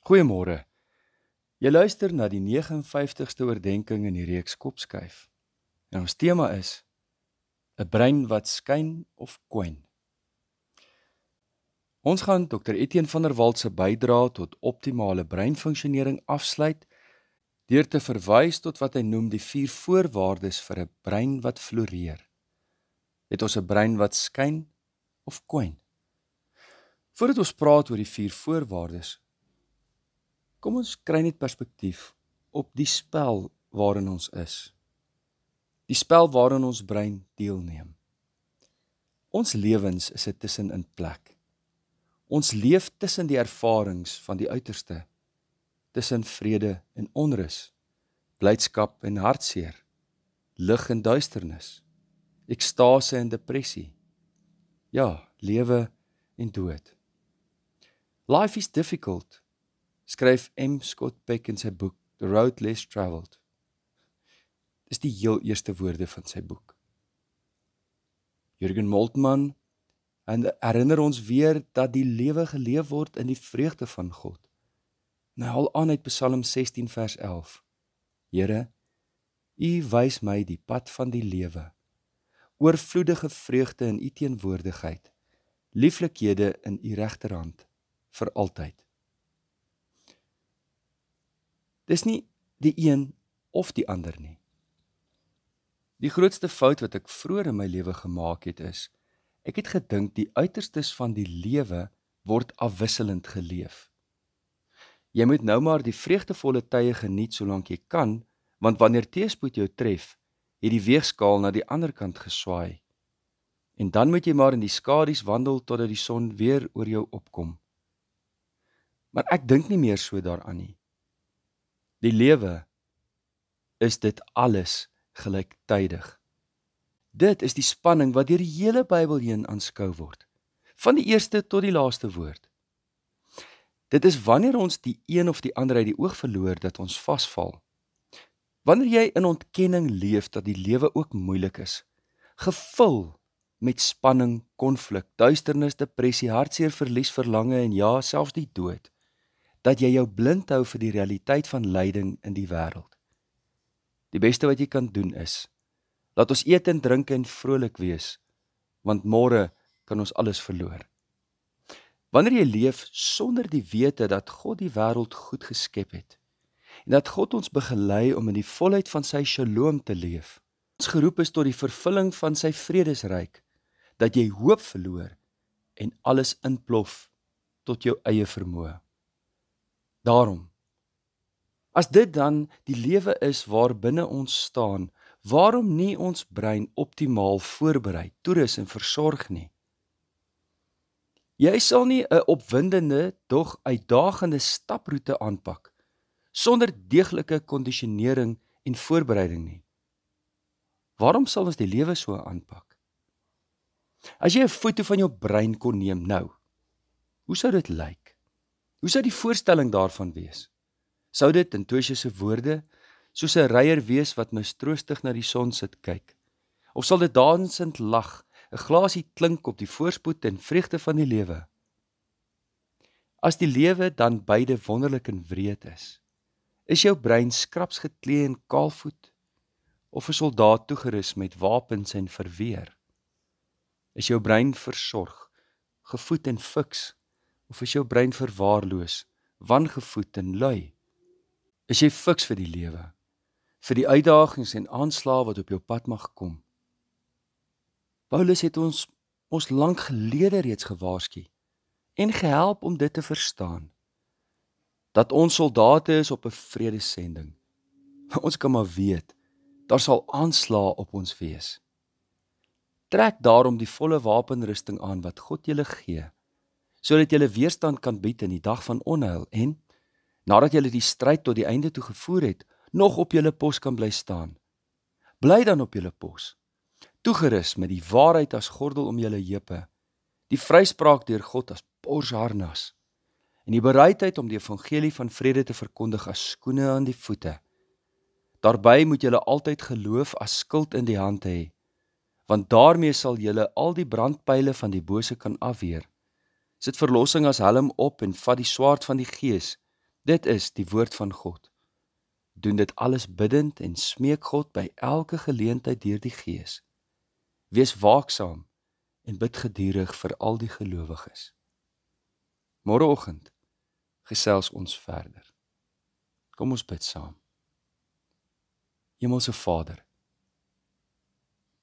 Goeiemôre. Jy luister na die 59ste oordeenking in die reeks Kopskuif. En ons tema is 'n brein wat skyn of kwyn. Ons gaan Dr. Etienne van der Walt se bydrae tot optimale breinfunksionering afsluit deur te verwys tot wat hy noem die 4 voorwaardes vir 'n brein wat floreer. Het ons 'n brein wat skyn of kwyn? Voordat ons praat oor die 4 voorwaardes, kom ons kry net perspektief op die spel waarin ons is. Die spel waarin ons brein deelneem. Ons lewens is 'n tussenin plek. Ons leef tussen die ervarings van die uiterste, tussen vrede en onrus, blydskap en hartseer, lig en duisternis, ekstase en depressie. Ja, lewe en dood. Life is difficult, skryf M. Scott Peck in sy boek The Road Less Traveled. Dis die heel eerste woorde van sy boek. Jürgen Moltmann herinner ons weer dat die lewe geleef word in die vreugde van God. En hy haal aan uit Psalm 16 vers 11. Here, U wys my die pad van die lewe, oorvloedige vreugde in U teenwoordigheid, lieflikhede in U regterhand, vir altyd. Dis nie die een of die ander nie. Die grootste fout wat ek vroeër in my lewe gemaak het is, ek het gedink die uiterstes van die lewe word afwisselend geleef. Jy moet nou maar die vreugdevolle tye geniet solank jy kan, want wanneer teëspoed jou tref, het die weegskaal na die ander kant geswaai. En dan moet jy maar in die skadu's wandel totdat die son weer oor jou opkom. Maar ek dink nie meer so daaraan nie. Die lewe is dit alles gelyktydig. Dit is die spanning wat deur die hele Bybel heen aanskou word, van die eerste tot die laaste woord. Dit is wanneer ons die een of die ander uit die oog verloor dat ons vasval. Wanneer jy in ontkenning leef dat die lewe ook moeilik is, gevul met spanning, konflik, duisternis, depressie, hartseer, verlies, verlange en ja, selfs die dood, dat jy jou blind hou vir die realiteit van lyding in die wêreld. Die beste wat jy kan doen is, laat ons eet en drink en vrolik wees, want môre kan ons alles verloor. Wanneer jy leef sonder die wete dat God die wêreld goed geskep het, en dat God ons begelei om in die volheid van sy shalom te leef, ons geroep is tot die vervulling van sy vredesryk, dat jy hoop verloor en alles inplof tot jou eie vermoë. Daarom, as dit dan die lewe is waarbinne ons staan, waarom nie ons brein optimaal voorberei, toerus en versorg nie? Jy sal nie 'n opwindende, dog uitdagende staproete aanpak, sonder deeglike kondisionering en voorbereiding nie. Waarom sal ons die lewe so aanpak? As jy 'n foto van jou brein kon neem nou, hoe sou dit lyk? Hoe sou die voorstelling daarvan wees? Sou dit in Toosje se woorde soos 'n reier wees wat mistroostig na die son sit kyk? Of sal dit dansend lag, 'n glasie klink op die voorspoed en vreugde van die lewe? As die lewe dan beide wonderlik en wreed is jou brein skraps geklee en kaalvoet, of 'n soldaat toegerus met wapens en verweer? Is jou brein versorg, gevoed en fiks, of is jou brein verwaarloos, wangevoed en lui? Is jy fiks vir die lewe, vir die uitdagings en aanslae wat op jou pad mag kom? Paulus het ons lank gelede reeds gewaarsku en gehelp om dit te verstaan, dat ons soldate is op 'n vredesending. Ons kan maar weet, daar sal aanslae op ons wees. Trek daarom die volle wapenrusting aan wat God julle gee, sodat julle weerstand kan bied in die dag van onheil en, nadat julle die stryd tot die einde toe gevoer het, nog op julle pos kan bly staan. Bly dan op julle pos, toegerus met die waarheid as gordel om julle heupe, die vryspraak deur God as borsharnas, en die bereidheid om die evangelie van vrede te verkondig as skoene aan die voete. Daarby moet julle altyd geloof as skild in die hand hê, want daarmee sal julle al die brandpyle van die bose kan afweer. Sit verlossing as helm op en vat die swaard van die Gees, Dit is die woord van God. Doen dit alles bidtend en smeek God by elke geleentheid deur die Gees. Wees waaksaam en bid gedurig vir al die gelowiges. Môreoggend gesels ons verder. Kom ons bid saam. Hemelse Vader,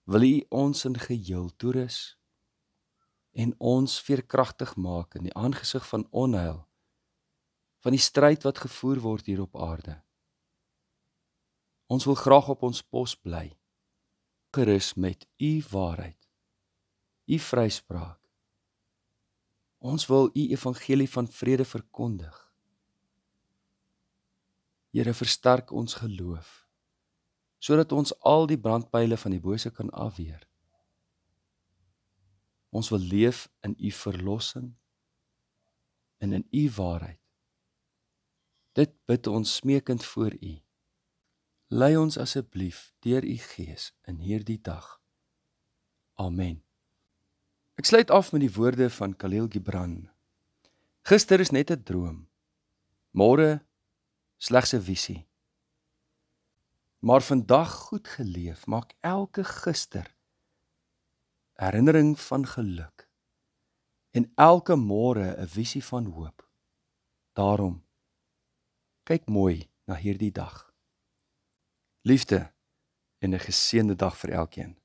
wil U ons in geheel toerus en ons veerkragtig maak in die aangesig van onheil, van die stryd wat gevoer word hier op aarde. Ons wil graag op ons pos bly, gerus met U waarheid, U vryspraak. Ons wil U evangelie van vrede verkondig. Here, versterk ons geloof, sodat ons al die brandpyle van die bose kan afweer. Ons wil leef in U verlossing en in U waarheid. Dit bid ons smeekend voor U. Lei ons asseblief deur U Gees in hierdie dag. Amen. Ek sluit af met die woorde van Khalil Gibran. Gister is net 'n droom, môre slegs 'n visie. Maar vandag goed geleef, maak elke gister herinnering van geluk en elke môre 'n visie van hoop. Daarom, kyk mooi na hierdie dag. Liefde en 'n geseënde dag vir elkeen.